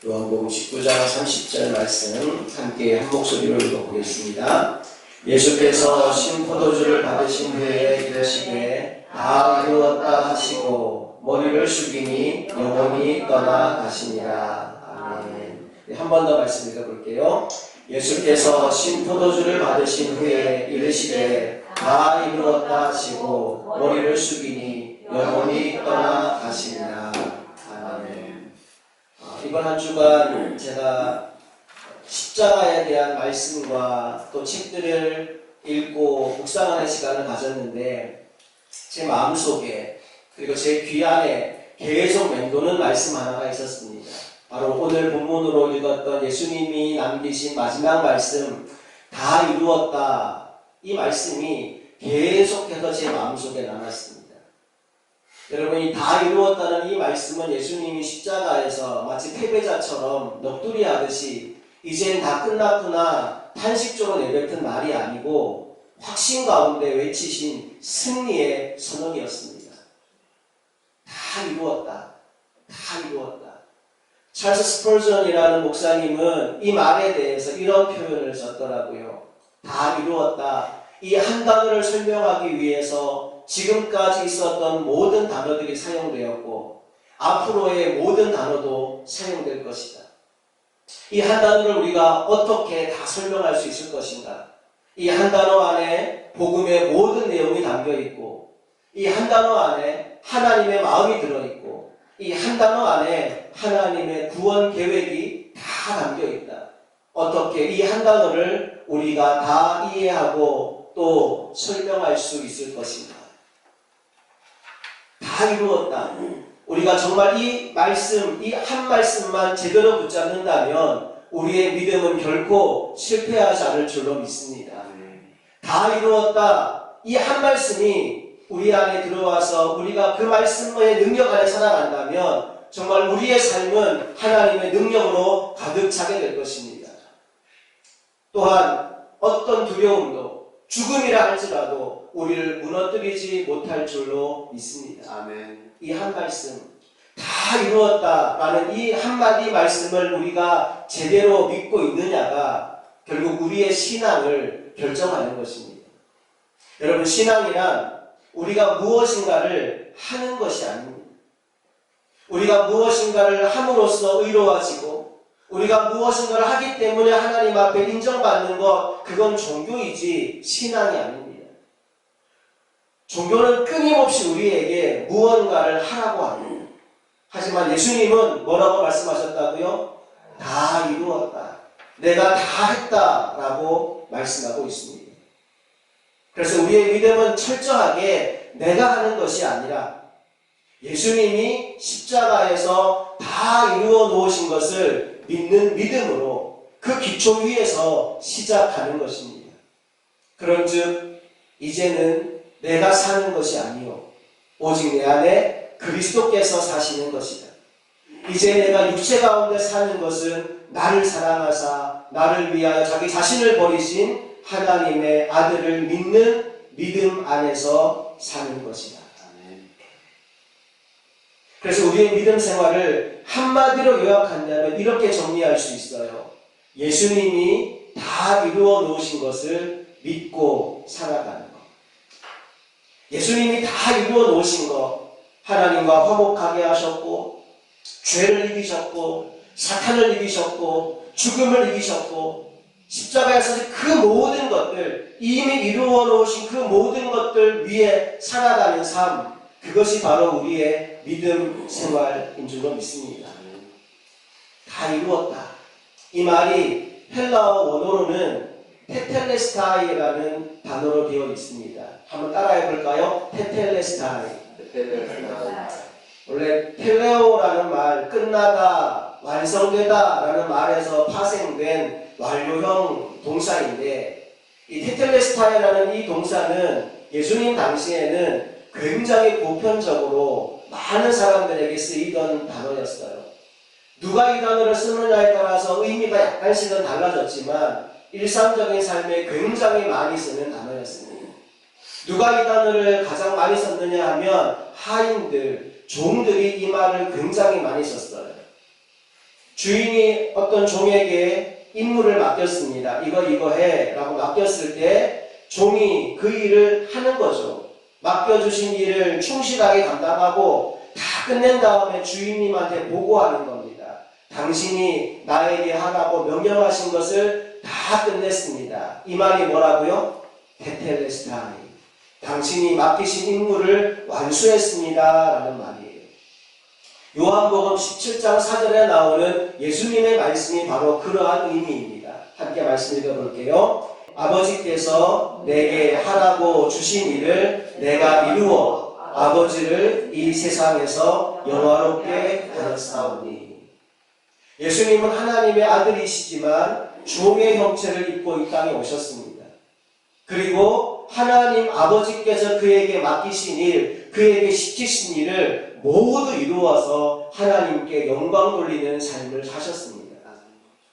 요한복음 19장 30절 말씀 함께 한 목소리로 읽어보겠습니다. 예수께서 신포도주를 받으신 후에 이르시되 다 이루었다 하시고 머리를 숙이니 영혼이 떠나 가시니라. 아멘. 한 번 더 말씀 읽어볼게요. 예수께서 신포도주를 받으신 후에 이르시되 다 이루었다 하시고 머리를 숙이니 영혼이 떠나 가시니라. 아멘. 이번 한 주간 제가 십자가에 대한 말씀과 또 책들을 읽고 묵상하는 시간을 가졌는데 제 마음속에 그리고 제 귀 안에 계속 맴도는 말씀 하나가 있었습니다. 바로 오늘 본문으로 읽었던 예수님이 남기신 마지막 말씀, 다 이루었다. 이 말씀이 계속해서 제 마음속에 남았습니다. 여러분이 다 이루었다는 이 말씀은 예수님이 십자가에서 마치 패배자처럼 넋두리 하듯이 이젠 다 끝났구나 탄식조로 내뱉은 말이 아니고 확신 가운데 외치신 승리의 선언이었습니다. 다 이루었다. 다 이루었다. 찰스 스펄전이라는 목사님은 이 말에 대해서 이런 표현을 썼더라고요. 다 이루었다. 이 한 단어를 설명하기 위해서 지금까지 있었던 모든 단어들이 사용되었고 앞으로의 모든 단어도 사용될 것이다. 이 한 단어를 우리가 어떻게 다 설명할 수 있을 것인가? 이 한 단어 안에 복음의 모든 내용이 담겨있고 이 한 단어 안에 하나님의 마음이 들어있고 이 한 단어 안에 하나님의 구원 계획이 다 담겨있다. 어떻게 이 한 단어를 우리가 다 이해하고 또 설명할 수 있을 것인가? 다 이루었다. 우리가 정말 이 말씀, 이 한 말씀만 제대로 붙잡는다면 우리의 믿음은 결코 실패하지 않을 줄로 믿습니다. 다 이루었다. 이 한 말씀이 우리 안에 들어와서 우리가 그 말씀의 능력 안에 살아간다면 정말 우리의 삶은 하나님의 능력으로 가득 차게 될 것입니다. 또한 어떤 두려움도 죽음이라 할지라도 우리를 무너뜨리지 못할 줄로 믿습니다. 아멘. 이 한 말씀, 다 이루었다라는 이 한마디 말씀을 우리가 제대로 믿고 있느냐가 결국 우리의 신앙을 결정하는 것입니다. 여러분, 신앙이란 우리가 무엇인가를 하는 것이 아닙니다. 우리가 무엇인가를 함으로써 의로워지고 우리가 무엇인가를 하기 때문에 하나님 앞에 인정받는 것, 그건 종교이지 신앙이 아닙니다. 종교는 끊임없이 우리에게 무언가를 하라고 합니다. 하지만 예수님은 뭐라고 말씀하셨다고요? 다 이루었다. 내가 다 했다라고 말씀하고 있습니다. 그래서 우리의 믿음은 철저하게 내가 하는 것이 아니라 예수님이 십자가에서 다 이루어 놓으신 것을 믿는 믿음으로 그 기초 위에서 시작하는 것입니다. 그런즉 이제는 내가 사는 것이 아니요 오직 내 안에 그리스도께서 사시는 것이다. 이제 내가 육체 가운데 사는 것은 나를 사랑하사 나를 위하여 자기 자신을 버리신 하나님의 아들을 믿는 믿음 안에서 사는 것이다. 그래서 우리의 믿음 생활을 한마디로 요약한다면 이렇게 정리할 수 있어요. 예수님이 다 이루어 놓으신 것을 믿고 살아가는 것. 예수님이 다 이루어 놓으신 것, 하나님과 화목하게 하셨고 죄를 이기셨고 사탄을 이기셨고 죽음을 이기셨고 십자가에서 그 모든 것들, 이미 이루어 놓으신 그 모든 것들 위에 살아가는 삶, 그것이 바로 우리의 믿음 생활인 줄로 믿습니다. 다 이루었다. 이 말이 헬라어 원어로는 테텔레스타이라는 단어로 되어 있습니다. 한번 따라해 볼까요? 테텔레스타이. 원래 텔레오라는 말, 끝나다, 완성되다 라는 말에서 파생된 완료형 동사인데 이 테텔레스타이라는 이 동사는 예수님 당시에는 굉장히 보편적으로 많은 사람들에게 쓰이던 단어였어요. 누가 이 단어를 쓰느냐에 따라서 의미가 약간씩은 달라졌지만 일상적인 삶에 굉장히 많이 쓰는 단어였습니다. 누가 이 단어를 가장 많이 썼느냐 하면 하인들, 종들이 이 말을 굉장히 많이 썼어요. 주인이 어떤 종에게 임무를 맡겼습니다. 이거 해 라고 맡겼을 때 종이 그 일을 하는 거죠. 맡겨주신 일을 충실하게 감당하고 다 끝낸 다음에 주인님한테 보고하는 겁니다. 당신이 나에게 하라고 명령하신 것을 다 끝냈습니다. 이 말이 뭐라고요? 테텔레스타이. 당신이 맡기신 임무를 완수했습니다 라는 말이에요. 요한복음 17장 4절에 나오는 예수님의 말씀이 바로 그러한 의미입니다. 함께 말씀 읽어볼게요. 아버지께서 내게 하라고 주신 일을 내가 이루어 아버지를 이 세상에서 영화롭게 하였사오니. 예수님은 하나님의 아들이시지만 종의 형체를 입고 이 땅에 오셨습니다. 그리고 하나님 아버지께서 그에게 맡기신 일, 그에게 시키신 일을 모두 이루어서 하나님께 영광 돌리는 삶을 사셨습니다.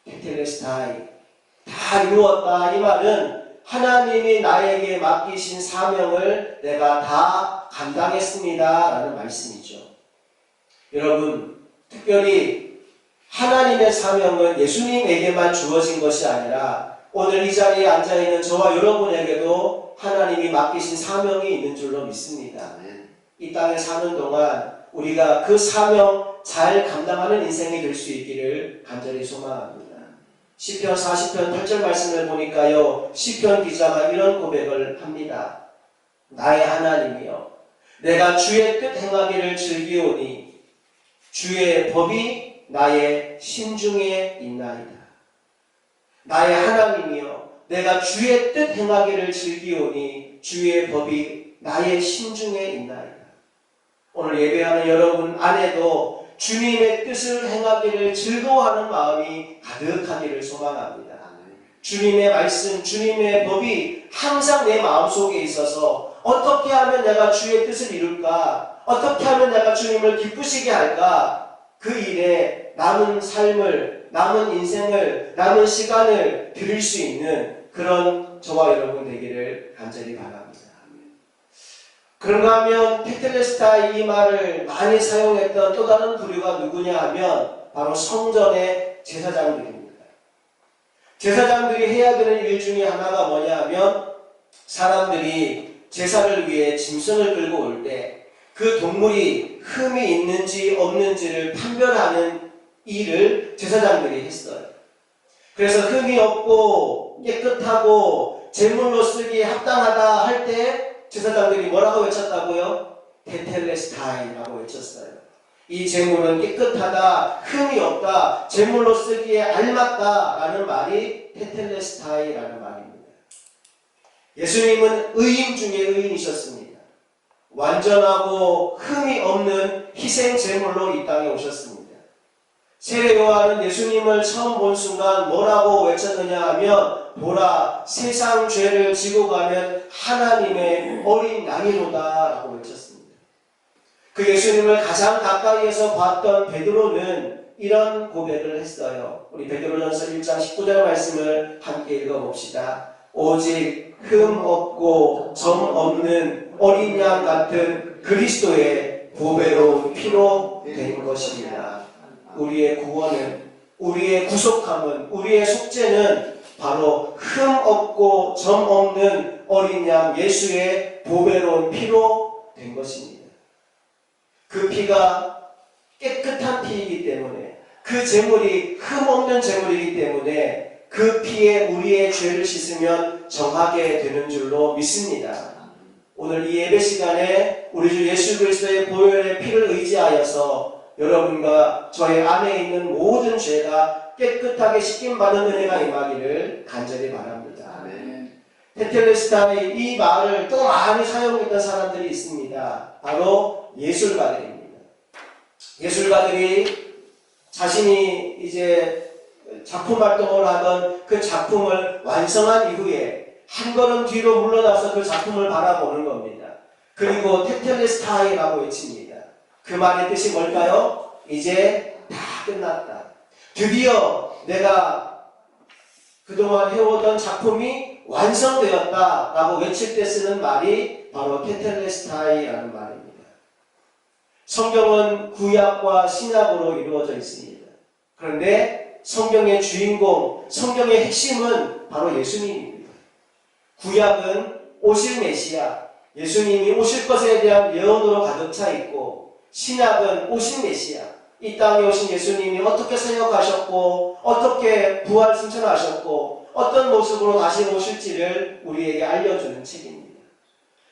테텔레스타이. 다 이루었다. 이 말은 하나님이 나에게 맡기신 사명을 내가 다 감당했습니다 라는 말씀이죠. 여러분, 특별히 하나님의 사명은 예수님에게만 주어진 것이 아니라 오늘 이 자리에 앉아있는 저와 여러분에게도 하나님이 맡기신 사명이 있는 줄로 믿습니다. 이 땅에 사는 동안 우리가 그 사명 잘 감당하는 인생이 될 수 있기를 간절히 소망합니다. 시편 40편 8절 말씀을 보니까요, 시편 기자가 이런 고백을 합니다. 나의 하나님이여, 내가 주의 뜻 행하기를 즐기오니 주의 법이 나의 심중에 있나이다. 나의 하나님이여, 내가 주의 뜻 행하기를 즐기오니 주의 법이 나의 심중에 있나이다. 오늘 예배하는 여러분 안에도 주님의 뜻을 행하기를 즐거워하는 마음이 가득하기를 소망합니다. 주님의 말씀, 주님의 법이 항상 내 마음속에 있어서 어떻게 하면 내가 주의 뜻을 이룰까? 어떻게 하면 내가 주님을 기쁘시게 할까? 그 일에 남은 삶을, 남은 인생을, 남은 시간을 드릴 수 있는 그런 저와 여러분 되기를 간절히 바랍니다. 그런가 하면 테텔레스타이 이 말을 많이 사용했던 또 다른 부류가 누구냐 하면 바로 성전의 제사장들입니다. 제사장들이 해야 되는 일 중에 하나가 뭐냐 하면 사람들이 제사를 위해 짐승을 끌고 올 때 그 동물이 흠이 있는지 없는지를 판별하는 일을 제사장들이 했어요. 그래서 흠이 없고 깨끗하고 제물로 쓰기에 합당하다 할 때 제사장들이 뭐라고 외쳤다고요? 테텔레스타이라고 외쳤어요. 이 제물은 깨끗하다, 흠이 없다, 제물로 쓰기에 알맞다라는 말이 테텔레스타이라는 말입니다. 예수님은 의인 중에 의인이셨습니다. 완전하고 흠이 없는 희생 제물로 이 땅에 오셨습니다. 세례 요한은 예수님을 처음 본 순간 뭐라고 외쳤느냐 하면 보라, 세상 죄를 지고 가면 하나님의 어린 양이로다 라고 외쳤습니다. 그 예수님을 가장 가까이에서 봤던 베드로는 이런 고백을 했어요. 우리 베드로전서 1장 19절 말씀을 함께 읽어봅시다. 오직 흠 없고 점 없는 어린 양 같은 그리스도의 보배로운 피로 된 것입니다. 우리의 구원은, 우리의 구속함은, 우리의 속죄는 바로 흠 없고 점 없는 어린 양 예수의 보배로운 피로 된 것입니다. 그 피가 깨끗한 피이기 때문에, 그 제물이 흠 없는 제물이기 때문에 그 피에 우리의 죄를 씻으면 정하게 되는 줄로 믿습니다. 오늘 이 예배 시간에 우리 주 예수 그리스도의 보혈의 피를 의지하여서 여러분과 저의 안에 있는 모든 죄가 깨끗하게 씻김받는 은혜가 임하기를 간절히 바랍니다. 테텔레스타이 이 말을 또 많이 사용했던 사람들이 있습니다. 바로 예술가들입니다. 예술가들이 자신이 이제 작품 활동을 하던 그 작품을 완성한 이후에 한 걸음 뒤로 물러나서 그 작품을 바라보는 겁니다. 그리고 테텔레스타이라고 외칩니다. 그 말의 뜻이 뭘까요? 이제 다 끝났다. 드디어 내가 그동안 해오던 작품이 완성되었다 라고 외칠 때 쓰는 말이 바로 테텔레스타이라는 말입니다. 성경은 구약과 신약으로 이루어져 있습니다. 그런데 성경의 주인공, 성경의 핵심은 바로 예수님입니다. 구약은 오실 메시아, 예수님이 오실 것에 대한 예언으로 가득 차 있고, 신약은 오신 메시아, 이 땅에 오신 예수님이 어떻게 사역하셨고 어떻게 부활 승천하셨고 어떤 모습으로 다시 오실지를 우리에게 알려주는 책입니다.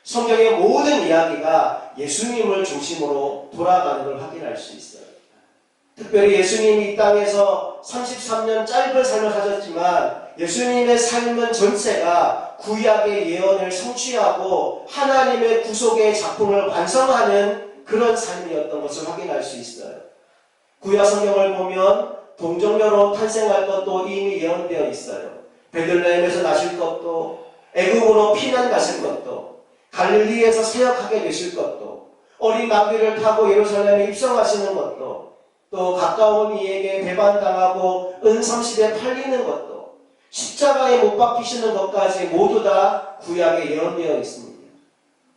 성경의 모든 이야기가 예수님을 중심으로 돌아가는 걸 확인할 수 있어요. 특별히 예수님이 이 땅에서 33년 짧은 삶을 사셨지만 예수님의 삶은 전체가 구약의 예언을 성취하고 하나님의 구속의 작품을 완성하는 그런 삶이었던 것을 확인할 수 있어요. 구약 성경을 보면 동정녀로 탄생할 것도 이미 예언되어 있어요. 베들레헴에서 나실 것도, 애굽으로 피난 가실 것도, 갈릴리에서 사역하게 되실 것도, 어린 나귀를 타고 예루살렘에 입성하시는 것도, 또 가까운 이에게 배반당하고 은30에 팔리는 것도, 십자가에 못 박히시는 것까지 모두 다 구약에 예언되어 있습니다.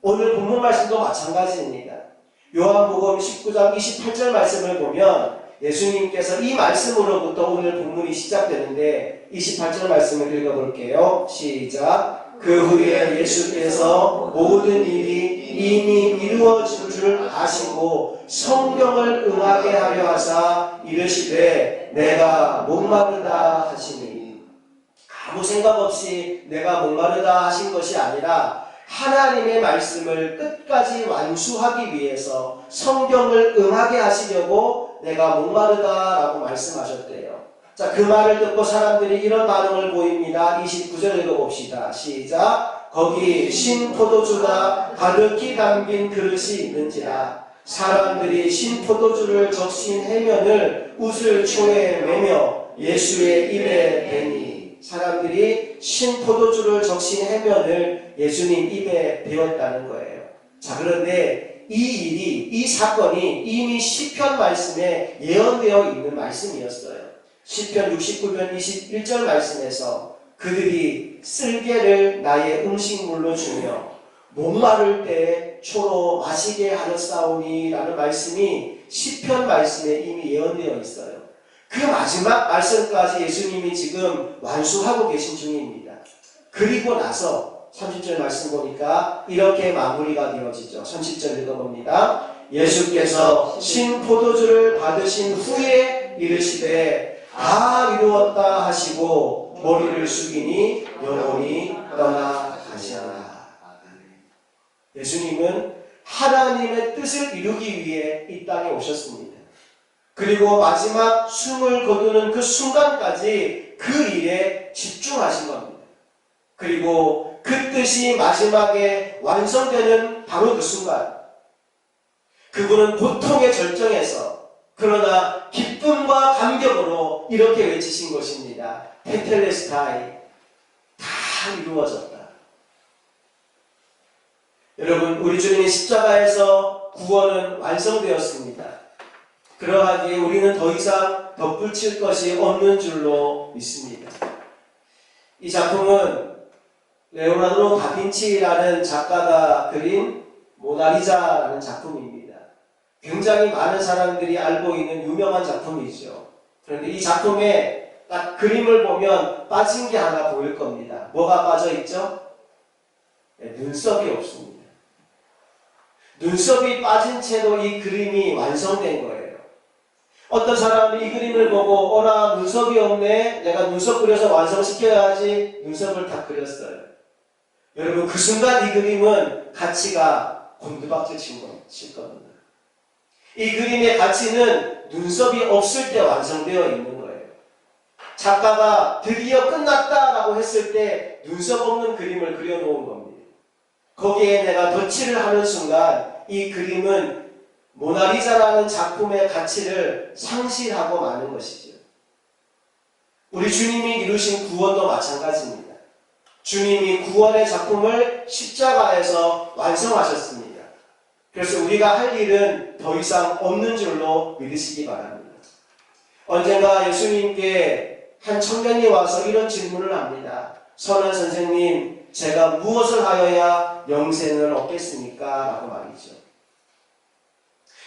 오늘 본문 말씀도 마찬가지입니다. 요한복음 19장 28절 말씀을 보면 예수님께서 이 말씀으로부터 오늘 본문이 시작되는데 28절 말씀을 읽어볼게요. 시작. 그 후에 예수께서 모든 일이 이미 이루어진 줄 아시고 성경을 응하게 하려 하사 이르시되 내가 목마르다 하시니, 아무 생각 없이 내가 목마르다 하신 것이 아니라 하나님의 말씀을 끝까지 완수하기 위해서 성경을 응하게 하시려고 내가 목마르다라고 말씀하셨대요. 자, 그 말을 듣고 사람들이 이런 반응을 보입니다. 29절 읽어봅시다. 시작. 거기 신포도주가 가득히 담긴 그릇이 있는지라 사람들이 신포도주를 적신 해면을 웃을초에 매며 예수의 입에 대니, 사람들이 신포도주를 적신 해면을 예수님 입에 대었다는 거예요. 자, 그런데 이 일이, 이 사건이 이미 시편 말씀에 예언되어 있는 말씀이었어요. 시편 69편 21절 말씀에서 그들이 쓸개를 나의 음식물로 주며 목마를 때 초로 마시게 하였사오니 라는 말씀이 시편 말씀에 이미 예언되어 있어요. 그 마지막 말씀까지 예수님이 지금 완수하고 계신 중입니다. 그리고 나서 30절 말씀 보니까 이렇게 마무리가 되어지죠. 30절 읽어봅니다. 예수께서 신포도주를 받으신 후에 이르시되 다 이루었다 하시고 머리를 숙이니 영혼이 떠나가시라. 예수님은 하나님의 뜻을 이루기 위해 이 땅에 오셨습니다. 그리고 마지막 숨을 거두는 그 순간까지 그 일에 집중하신 겁니다. 그리고 그 뜻이 마지막에 완성되는 바로 그 순간, 그분은 고통의 절정에서 그러나 기쁨과 감격으로 이렇게 외치신 것입니다. 테텔레스타이, 다 이루어졌다. 여러분, 우리 주님의 십자가에서 구원은 완성되었습니다. 그러하기에 우리는 더 이상 덧붙일 것이 없는 줄로 믿습니다. 이 작품은 레오나르도 다빈치라는 작가가 그린 모나리자라는 작품입니다. 굉장히 많은 사람들이 알고 있는 유명한 작품이죠. 그런데 이 작품에 딱 그림을 보면 빠진 게 하나 보일 겁니다. 뭐가 빠져 있죠? 눈썹이 없습니다. 눈썹이 빠진 채로 이 그림이 완성된 거예요. 어떤 사람이 이 그림을 보고 나 눈썹이 없네, 내가 눈썹 그려서 완성시켜야지 눈썹을 다 그렸어요. 여러분, 그 순간 이 그림은 가치가 곤두박질 칠 겁니다. 이 그림의 가치는 눈썹이 없을 때 완성되어 있는 거예요. 작가가 드디어 끝났다라고 했을 때 눈썹 없는 그림을 그려놓은 겁니다. 거기에 내가 덧칠을 하는 순간 이 그림은 모나리자라는 작품의 가치를 상실하고 마는 것이죠. 우리 주님이 이루신 구원도 마찬가지입니다. 주님이 구원의 작품을 십자가에서 완성하셨습니다. 그래서 우리가 할 일은 더 이상 없는 줄로 믿으시기 바랍니다. 언젠가 예수님께 한 청년이 와서 이런 질문을 합니다. 선한 선생님, 제가 무엇을 하여야 영생을 얻겠습니까? 라고 말이죠.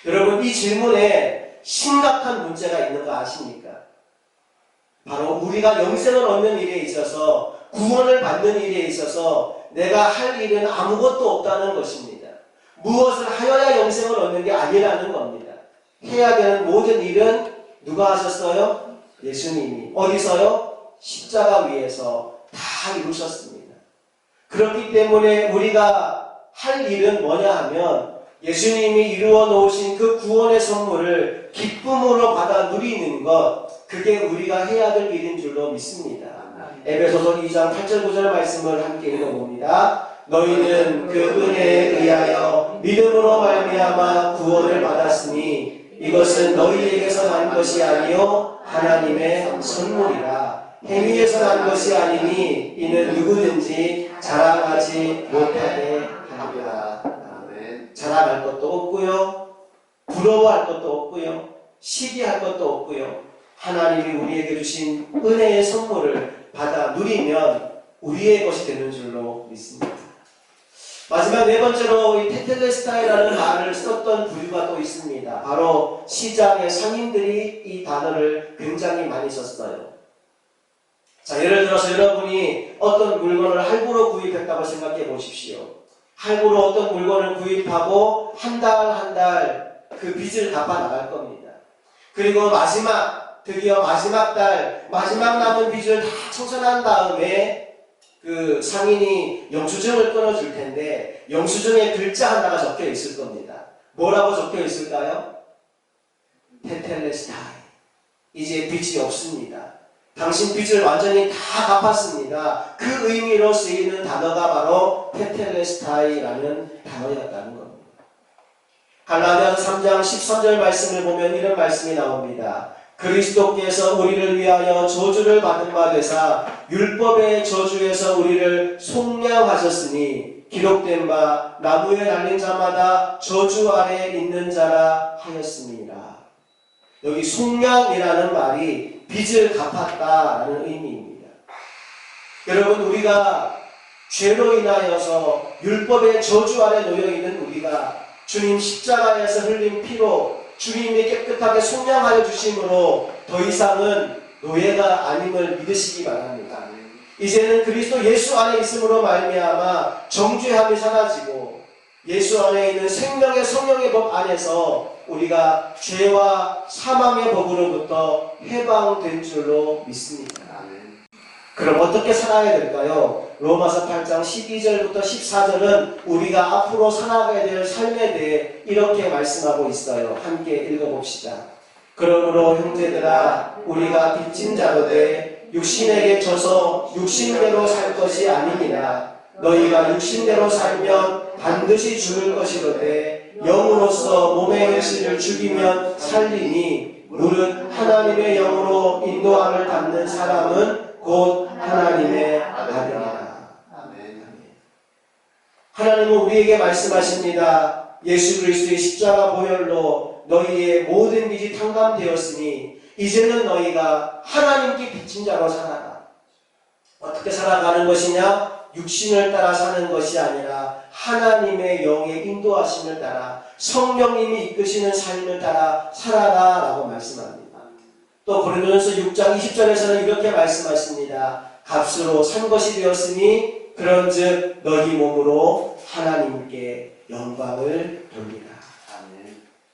여러분, 이 질문에 심각한 문제가 있는 거 아십니까? 바로 우리가 영생을 얻는 일에 있어서, 구원을 받는 일에 있어서 내가 할 일은 아무것도 없다는 것입니다. 무엇을 하여야 영생을 얻는 게 아니라는 겁니다. 해야 되는 모든 일은 누가 하셨어요? 예수님이. 어디서요? 십자가 위에서 다 이루셨습니다. 그렇기 때문에 우리가 할 일은 뭐냐 하면 예수님이 이루어 놓으신 그 구원의 선물을 기쁨으로 받아 누리는 것, 그게 우리가 해야 될 일인 줄로 믿습니다. 에베소서 2장 8절 9절 말씀을 함께 읽어봅니다. 너희는 그 은혜에 의하여 믿음으로 말미암아 구원을 받았으니 이것은 너희에게서 난 것이 아니요 하나님의 선물이라. 행위에서 난 것이 아니니 이는 누구든지 자랑하지 못하게 하리라. 자랑할 것도 없고요, 부러워할 것도 없고요, 시기할 것도 없고요. 하나님이 우리에게 주신 은혜의 선물을 받아 누리면 우리의 것이 되는 줄로 믿습니다. 마지막 네 번째로 이 테텔레스타이라는 말을 썼던 부류가 또 있습니다. 바로 시장의 상인들이 이 단어를 굉장히 많이 썼어요. 자, 예를 들어서 여러분이 어떤 물건을 할부로 구입했다고 생각해 보십시오. 할부로 어떤 물건을 구입하고 한 달 그 빚을 갚아 나갈 겁니다. 그리고 드디어 마지막 달, 마지막 남은 빚을 다 청산한 다음에 그 상인이 영수증을 끊어줄 텐데 영수증에 글자 하나가 적혀 있을 겁니다. 뭐라고 적혀 있을까요? 테텔레스타이. 이제 빚이 없습니다. 당신 빚을 완전히 다 갚았습니다. 그 의미로 쓰이는 단어가 바로 테텔레스타이라는 단어였다는 겁니다. 갈라디아서 3장 13절 말씀을 보면 이런 말씀이 나옵니다. 그리스도께서 우리를 위하여 저주를 받은 바 되사 율법의 저주에서 우리를 속량하셨으니 기록된 바 나무에 달린 자마다 저주 아래 있는 자라 하였습니다. 여기 속량이라는 말이 빚을 갚았다라는 의미입니다. 여러분, 우리가 죄로 인하여서 율법의 저주 아래 놓여있는 우리가 주님 십자가에서 흘린 피로 주님이 깨끗하게 속량하여 주심으로 더 이상은 노예가 아님을 믿으시기 바랍니다. 이제는 그리스도 예수 안에 있음으로 말미암아 정죄함이 사라지고 예수 안에 있는 생명의 성령의 법 안에서 우리가 죄와 사망의 법으로부터 해방된 줄로 믿습니다. 그럼 어떻게 살아야 될까요? 로마서 8장 12절부터 14절은 우리가 앞으로 살아가야 될 삶에 대해 이렇게 말씀하고 있어요. 함께 읽어봅시다. 그러므로 형제들아, 우리가 빚진 자로되 육신에게 져서 육신대로 살 것이 아니니라. 너희가 육신대로 살면 반드시 죽을 것이로되 영으로서 몸의 행실을 죽이면 살리니 무릇 하나님의 영으로 인도함을 받는 사람은 곧 하나님의 아들이라. 하나님은 우리에게 말씀하십니다. 예수 그리스도의 십자가 보혈로 너희의 모든 빚이 탕감되었으니 이제는 너희가 하나님께 빚진 자로 살아라. 어떻게 살아가는 것이냐? 육신을 따라 사는 것이 아니라 하나님의 영의 인도하심을 따라 성령님이 이끄시는 삶을 따라 살아라 라고 말씀합니다. 또 고린도전서 6장 20절에서는 이렇게 말씀하십니다. 값으로 산 것이 되었으니 그런즉 너희 몸으로 하나님께 영광을 돌리라.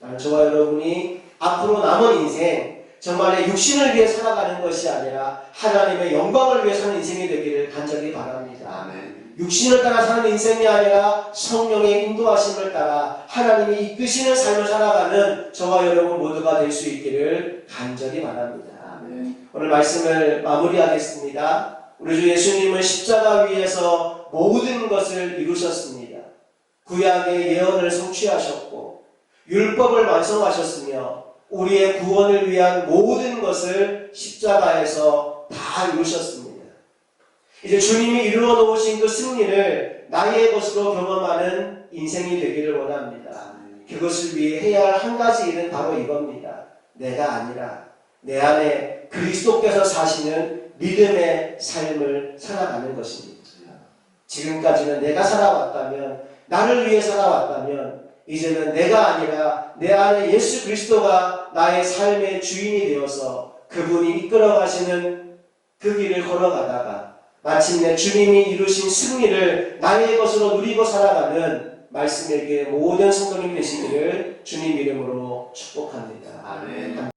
아멘. 저와 여러분이 앞으로 남은 인생 정말 육신을 위해 살아가는 것이 아니라 하나님의 영광을 위해 사는 인생이 되기를 간절히 바랍니다. 아멘. 육신을 따라 사는 인생이 아니라 성령의 인도하심을 따라 하나님이 이끄시는 삶을 살아가는 저와 여러분 모두가 될 수 있기를 간절히 바랍니다. 아멘. 오늘 말씀을 마무리하겠습니다. 우리 주 예수님은 십자가 위에서 모든 것을 이루셨습니다. 구약의 예언을 성취하셨고 율법을 완성하셨으며 우리의 구원을 위한 모든 것을 십자가에서 다 이루셨습니다. 이제 주님이 이루어 놓으신 그 승리를 나의 것으로 경험하는 인생이 되기를 원합니다. 그것을 위해 해야 할 한 가지 일은 바로 이겁니다. 내가 아니라 내 안에 그리스도께서 사시는 믿음의 삶을 살아가는 것입니다. 지금까지는 내가 살아왔다면, 나를 위해 살아왔다면 이제는 내가 아니라 내 안에 예수 그리스도가 나의 삶의 주인이 되어서 그분이 이끌어 가시는 그 길을 걸어가다가 마침내 주님이 이루신 승리를 나의 것으로 누리고 살아가는 말씀에게 모든 성도님 되시기를 주님 이름으로 축복합니다. 아멘.